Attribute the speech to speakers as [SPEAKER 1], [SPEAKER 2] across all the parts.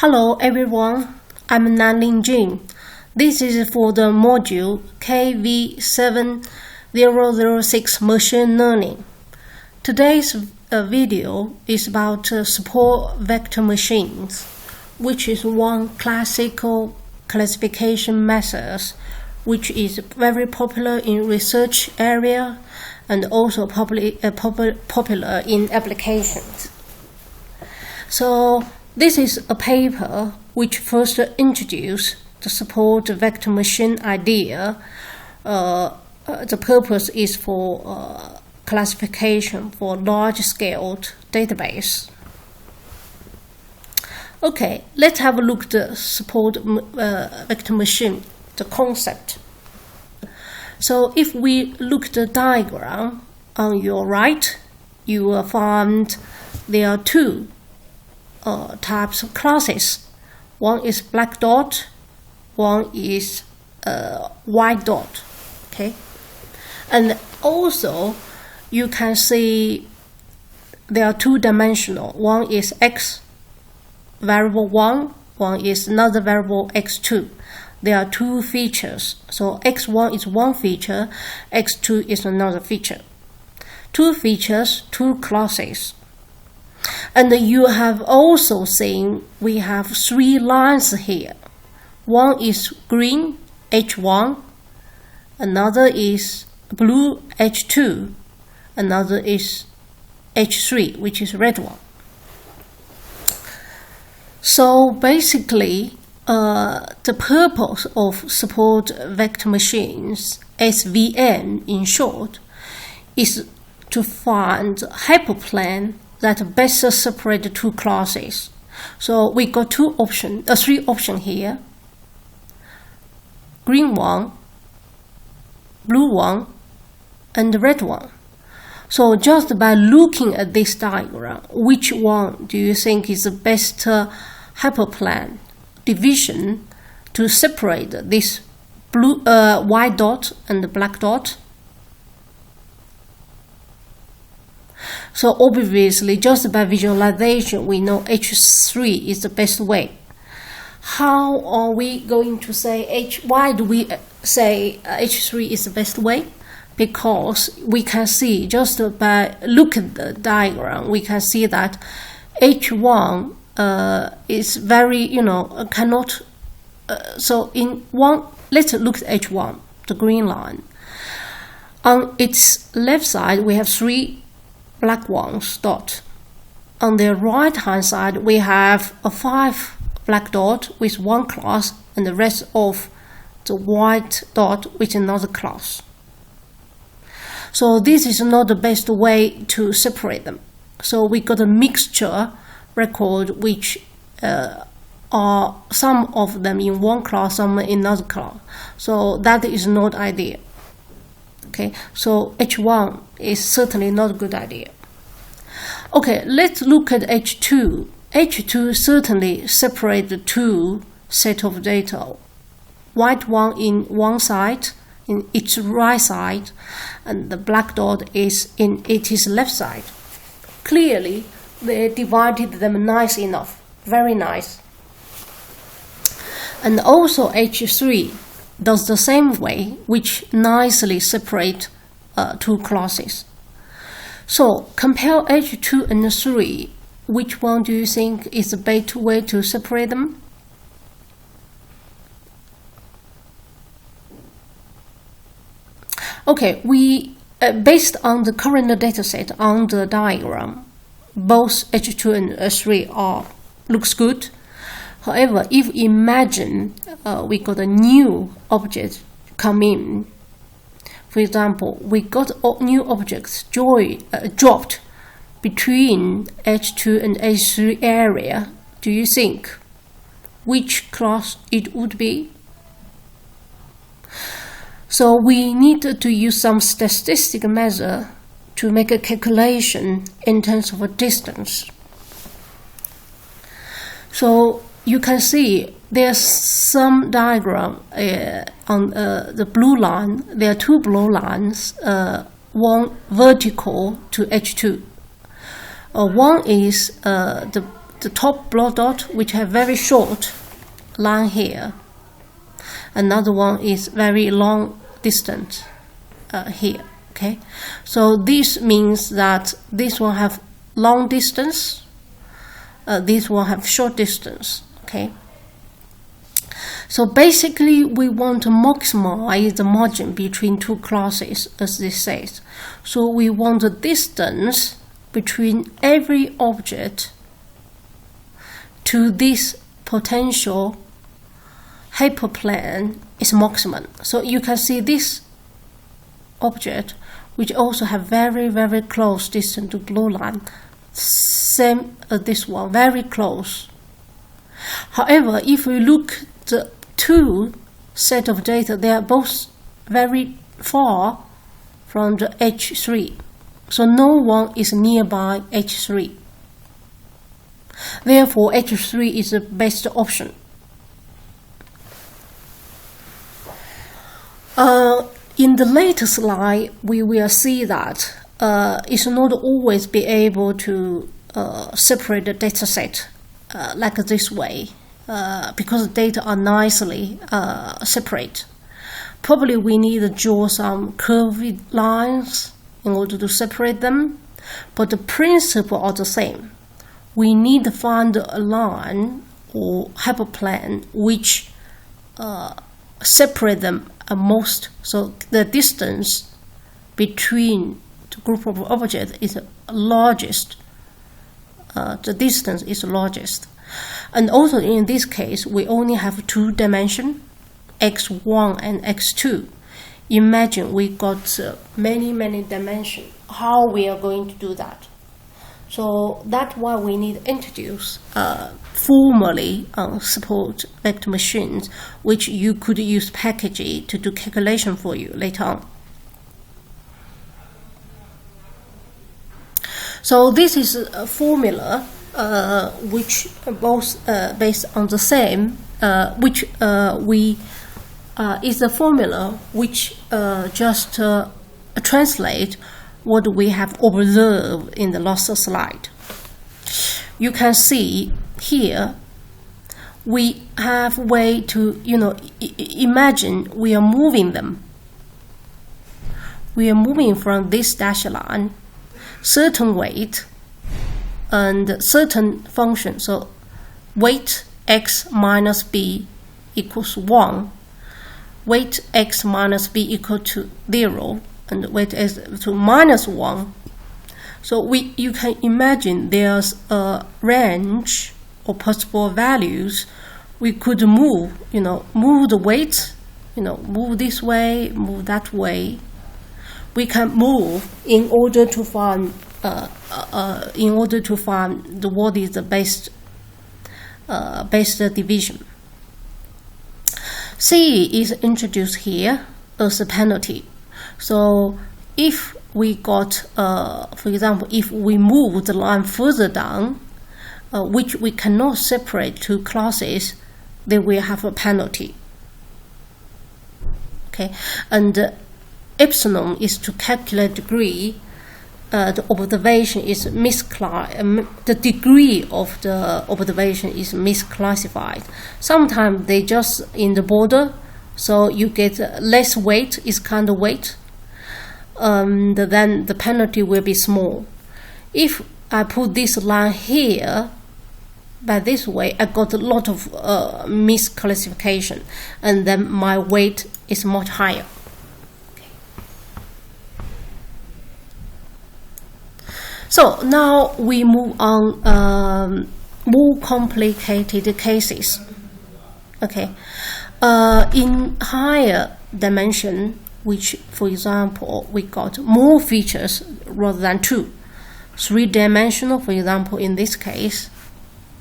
[SPEAKER 1] Hello everyone, I'm Nanling Jin. This is for the module KV7006 Machine Learning. Today's video is about support vector machines, which is one classical classification method which is very popular in research area and also popular in applications. So this is a paper which first introduced the support vector machine idea. The purpose is for classification for large-scale database. Okay, let's have a look at the support vector machine, the concept. So if we look at the diagram on your right, you will find there are two types of classes. One is black dot, one is white dot. Okay, and also you can see they are two-dimensional. One is x variable 1, one is another variable x2. There are two features. So x1 is one feature, x2 is another feature. Two features, two classes. And you have also seen we have three lines here. One is green, H1, another is blue, H2, another is H3, which is red one. So basically, the purpose of support vector machines, SVM in short, is to find hyperplane that best separate the two classes. So we got three options here: green one, blue one, and the red one. So just by looking at this diagram, which one do you think is the best hyperplane division to separate this white dot and the black dot? So obviously, just by visualization, we know H3 is the best way. How are we going to say why do we say H3 is the best way? Because we can see, just by looking at the diagram, we can see that H1 is very, cannot. So in one, let's look at H1, the green line. On its left side, we have three black ones dot. On the right hand side, we have a 5 black dot with one class and the rest of the white dot with another class. So this is not the best way to separate them. So we got a mixture record which are some of them in one class, some in another class. So that is not ideal. Okay, so H1 is certainly not a good idea. Okay, let's look at H2. H2 certainly separates the two sets of data. White one in one side, in its right side, and the black dot is in its left side. Clearly, they divided them nice enough, very nice. And also H3 does the same way, which nicely separate two classes. So compare H2 and 3. Which one do you think is the best way to separate them? Okay, we based on the current dataset on the diagram, both H2 and 3 looks good. However, if imagine we got a new object come in, for example, we got new objects dropped between H2 and H3 area, do you think which class it would be? So we need to use some statistical measure to make a calculation in terms of a distance. So you can see there's some diagram on the blue line. There are two blue lines, one vertical to H2. One is the the top blue dot, which have very short line here. Another one is very long distance here. Okay, so this means that this one have long distance, this one have short distance. Okay, so basically we want to maximize the margin between two classes, as this says. So we want the distance between every object to this potential hyperplane is maximum. So you can see this object, which also have very, very close distance to blue line, same as this one, very close. However, if we look at the two set of data, they are both very far from the H3. So no one is nearby H3. Therefore, H3 is the best option. In the later slide, we will see that it's not always be able to separate the data set like this way, because the data are nicely separate. Probably we need to draw some curved lines in order to separate them, but the principle are the same. We need to find a line or hyperplane which separate them most, so the distance between the group of objects is largest. The distance is largest, and also in this case we only have two dimensions, x1 and x2. Imagine we got many dimensions. How we are going to do that? So that's why we need to introduce formally support vector machines, which you could use packaging to do calculation for you later on. So this is a formula which both based on the same, which is a formula which just translate what we have observed in the last slide. You can see here we have way to, imagine we are moving them. We are moving from this dashed line, certain weight and certain function. So weight x minus b equals 1, weight x minus b equal to 0, and weight x to minus 1. So you can imagine there's a range of possible values. We could move, move the weight, move this way, move that way. We can move in order to find what is the best division. C is introduced here as a penalty. So if we got, for example, if we move the line further down, which we cannot separate two classes, then we have a penalty. Okay, and epsilon is to calculate degree. The observation is the degree of the observation is misclassified. Sometimes they just in the border, so you get less weight is kind of weight. Then the penalty will be small. If I put this line here, by this way, I got a lot of misclassification, and then my weight is much higher. So now we move on more complicated cases. Okay, in higher dimension, which, for example, we got more features rather than two. Three-dimensional, for example, in this case.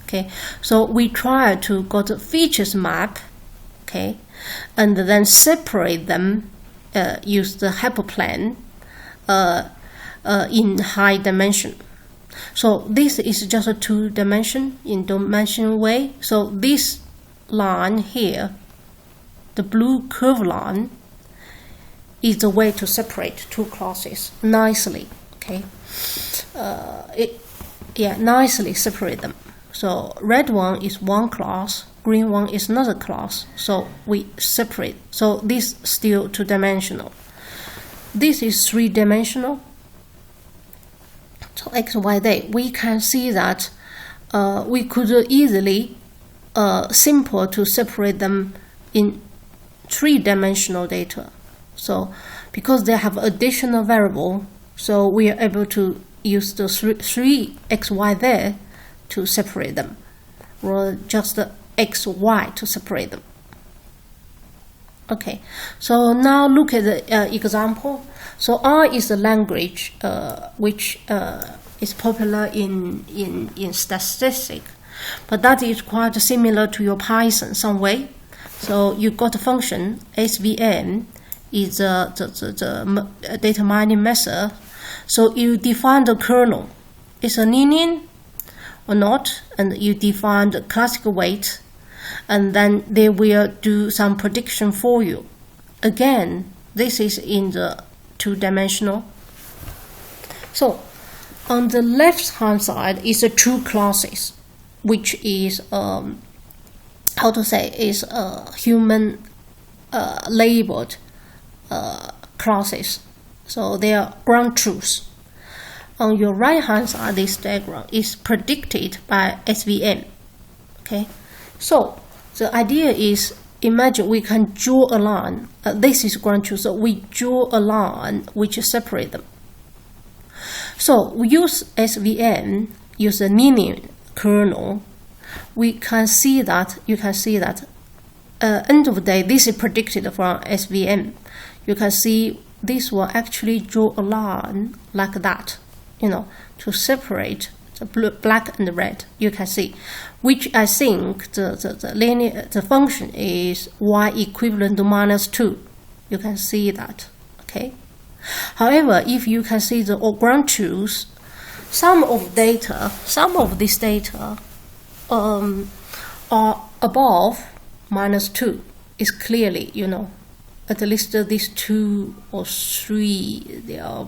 [SPEAKER 1] Okay, so we try to got a features map, okay, and then separate them, use the hyperplane in high dimension. So this is just a two-dimension in dimension way. So this line here, the blue curve line, is the way to separate two classes nicely. Okay, nicely separate them. So red one is one class, green one is another class. So we separate. So this is still two-dimensional. This is three-dimensional. So X, Y, Z. We can see that we could easily simple to separate them in three-dimensional data. So because they have additional variable, so we are able to use the three X, Y, Z to separate them, or just the X, Y to separate them. Okay, so now look at the example. So R is a language which is popular in statistics, but that is quite similar to your Python some way. So you got a function SVM is the data mining method. So you define the kernel. It's a linear or not, and you define the classical weight, and then they will do some prediction for you. Again, this is in the two-dimensional. So on the left-hand side is the two classes, which is human labeled classes. So they are ground truths. On your right-hand side, this diagram is predicted by SVM. Okay, so the idea is, imagine we can draw a line. This is ground truth, so we draw a line which separate them. So we use SVM, use a linear kernel. We can see that, end of the day, this is predicted from SVM. You can see this will actually draw a line like that, to separate the black and the red. You can see, which I think the function is y equivalent to -2. You can see that, okay? However, if you can see the ground truth, some of this data are above -2. Is clearly, at least these 2 or 3, they are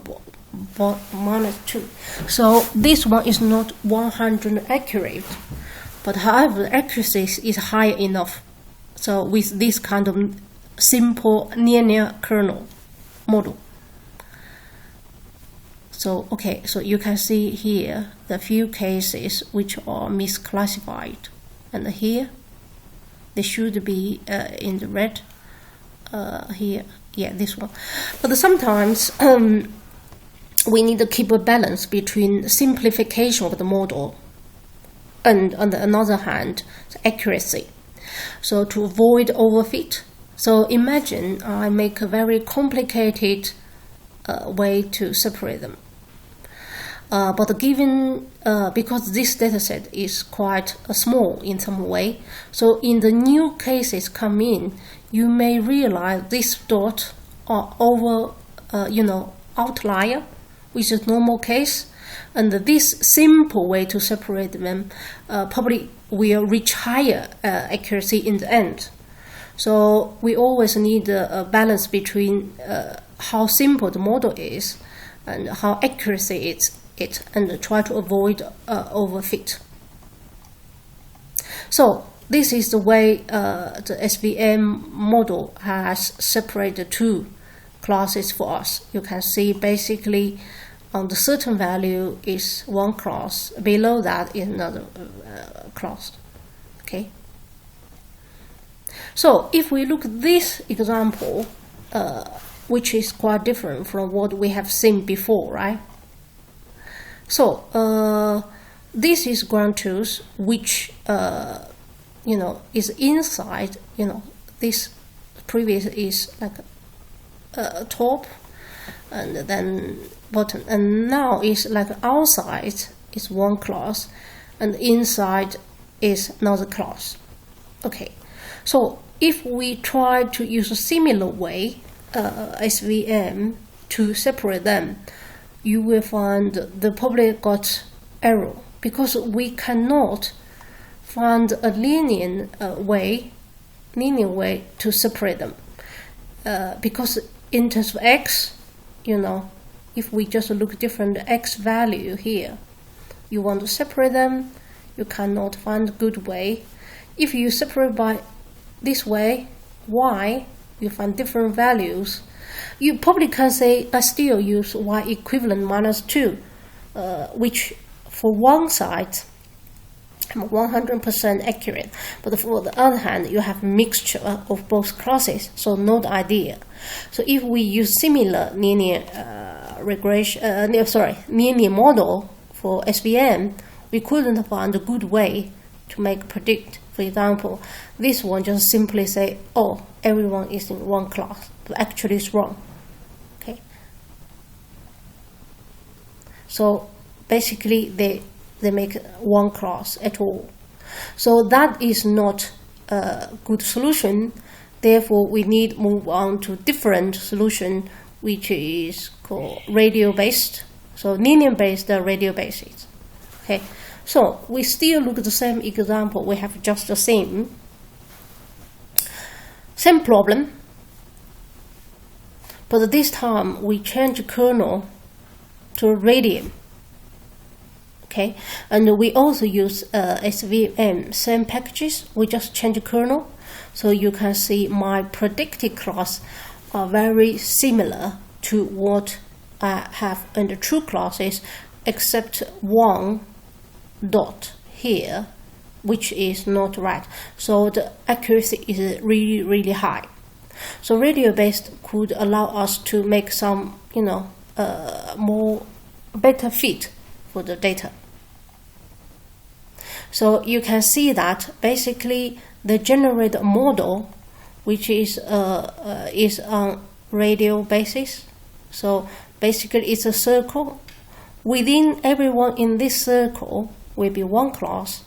[SPEAKER 1] -2. So this one is not 100% accurate, but however, the accuracy is high enough. So with this kind of simple linear kernel model. So okay, so you can see here the few cases which are misclassified, and here they should be in the red. Here, yeah, this one. But sometimes we need to keep a balance between simplification of the model and, on the other hand, the accuracy. So to avoid overfit. So imagine I make a very complicated way to separate them. But given, because this dataset is quite small in some way, so in the new cases come in, you may realize this dot are over, outlier, which is normal case, and this simple way to separate them probably will reach higher accuracy in the end. So we always need a balance between how simple the model is and how accuracy it, and try to avoid overfit. So this is the way the SVM model has separated two classes for us. You can see basically on the certain value is one class, below that is another class. Okay. So if we look at this example, which is quite different from what we have seen before, right? So this is ground truth, which is inside. This previous is like top, and then bottom, and now is like outside is one class, and inside is another class. Okay, so if we try to use a similar way, SVM, to separate them, you will find they probably got error, because we cannot find a linear way to separate them. Because in terms of x, if we just look different x value here, you want to separate them, you cannot find a good way. If you separate by this way, y, you find different values. You probably can say I still use y equivalent minus 2, which for one side 100% accurate, but for the other hand you have a mixture of both classes, so not ideal. So if we use similar linear linear model for SVM, we couldn't find a good way to make predict. For example, this one just simply say, oh, everyone is in one class, but actually it's wrong. Okay. So basically they make one class at all. So that is not a good solution. Therefore, we need move on to different solution, which is called radio-based. So linear-based, radio-based. Okay. So we still look at the same example. We have just the same problem, but this time we change kernel to radian. Okay, and we also use SVM, same packages. We just change kernel, so you can see my predicted class are very similar to what I have in the true classes, except one dot here, which is not right. So the accuracy is really, really high. So radio-based could allow us to make some, more better fit for the data. So you can see that basically the generated model, which is on radio basis. So basically it's a circle. Within everyone in this circle will be one class.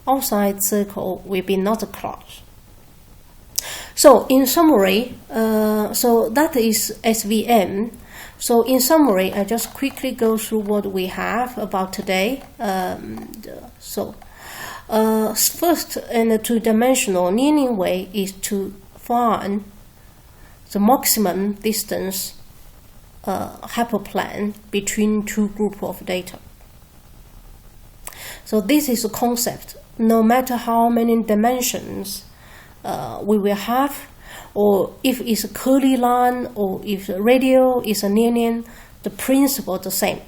[SPEAKER 1] Outside circle will be another class. So in summary, so that is SVM. So in summary, I just quickly go through what we have about today. First, in the two-dimensional linear way is to find the maximum distance hyperplane between two groups of data. So this is a concept. No matter how many dimensions we will have, or if it's a curly line, or if the radial is a linear, the principle is the same.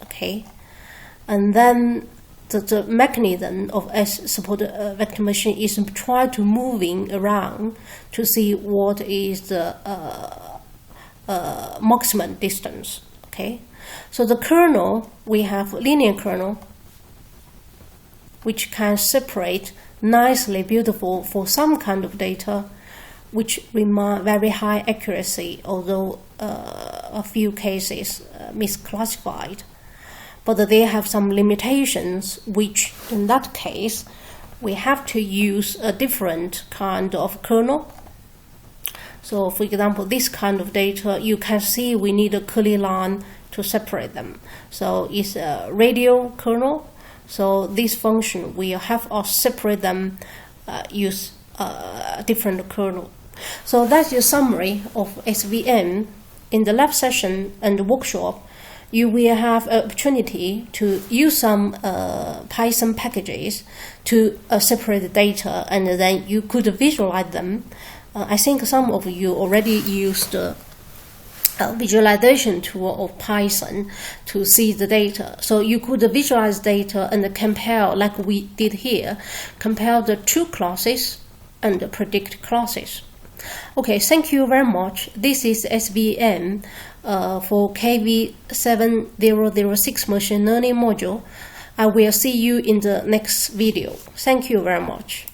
[SPEAKER 1] Okay, and then the mechanism of supported vector machine is try to moving around to see what is the maximum distance. Okay, so the kernel, we have linear kernel, which can separate nicely, beautiful for some kind of data, which remain very high accuracy, although a few cases misclassified. But they have some limitations, which in that case, we have to use a different kind of kernel. So for example, this kind of data, you can see we need a curly line to separate them. So it's a radial kernel. So this function will have us separate them, use a different kernel. So that's your summary of SVM. In the lab session and the workshop, you will have an opportunity to use some Python packages to separate the data, and then you could visualize them. I think some of you already used the visualization tool of Python to see the data. So you could visualize data and compare, like we did here, compare the true classes and the predict classes. Okay, thank you very much. This is SVM for KV7006 machine learning module. I will see you in the next video. Thank you very much.